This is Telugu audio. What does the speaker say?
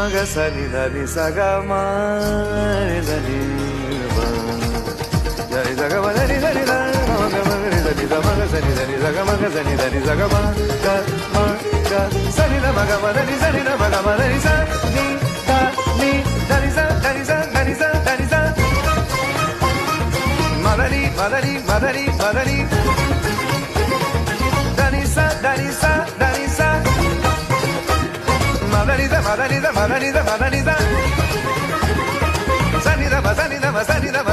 మగ సని దని సగ దని దని సగ దని దని మగ దని మగ సని దని సగ మగ సని దని సగ మగ సని ద మగ దని సని ద మగ దని స ని ద ని దని స దని స దని స దని స మదని మదని మదని మదని దని స దని స దని స మదని the Madani the Madani the Madani the సని ద మ సని ద మ సని ద మ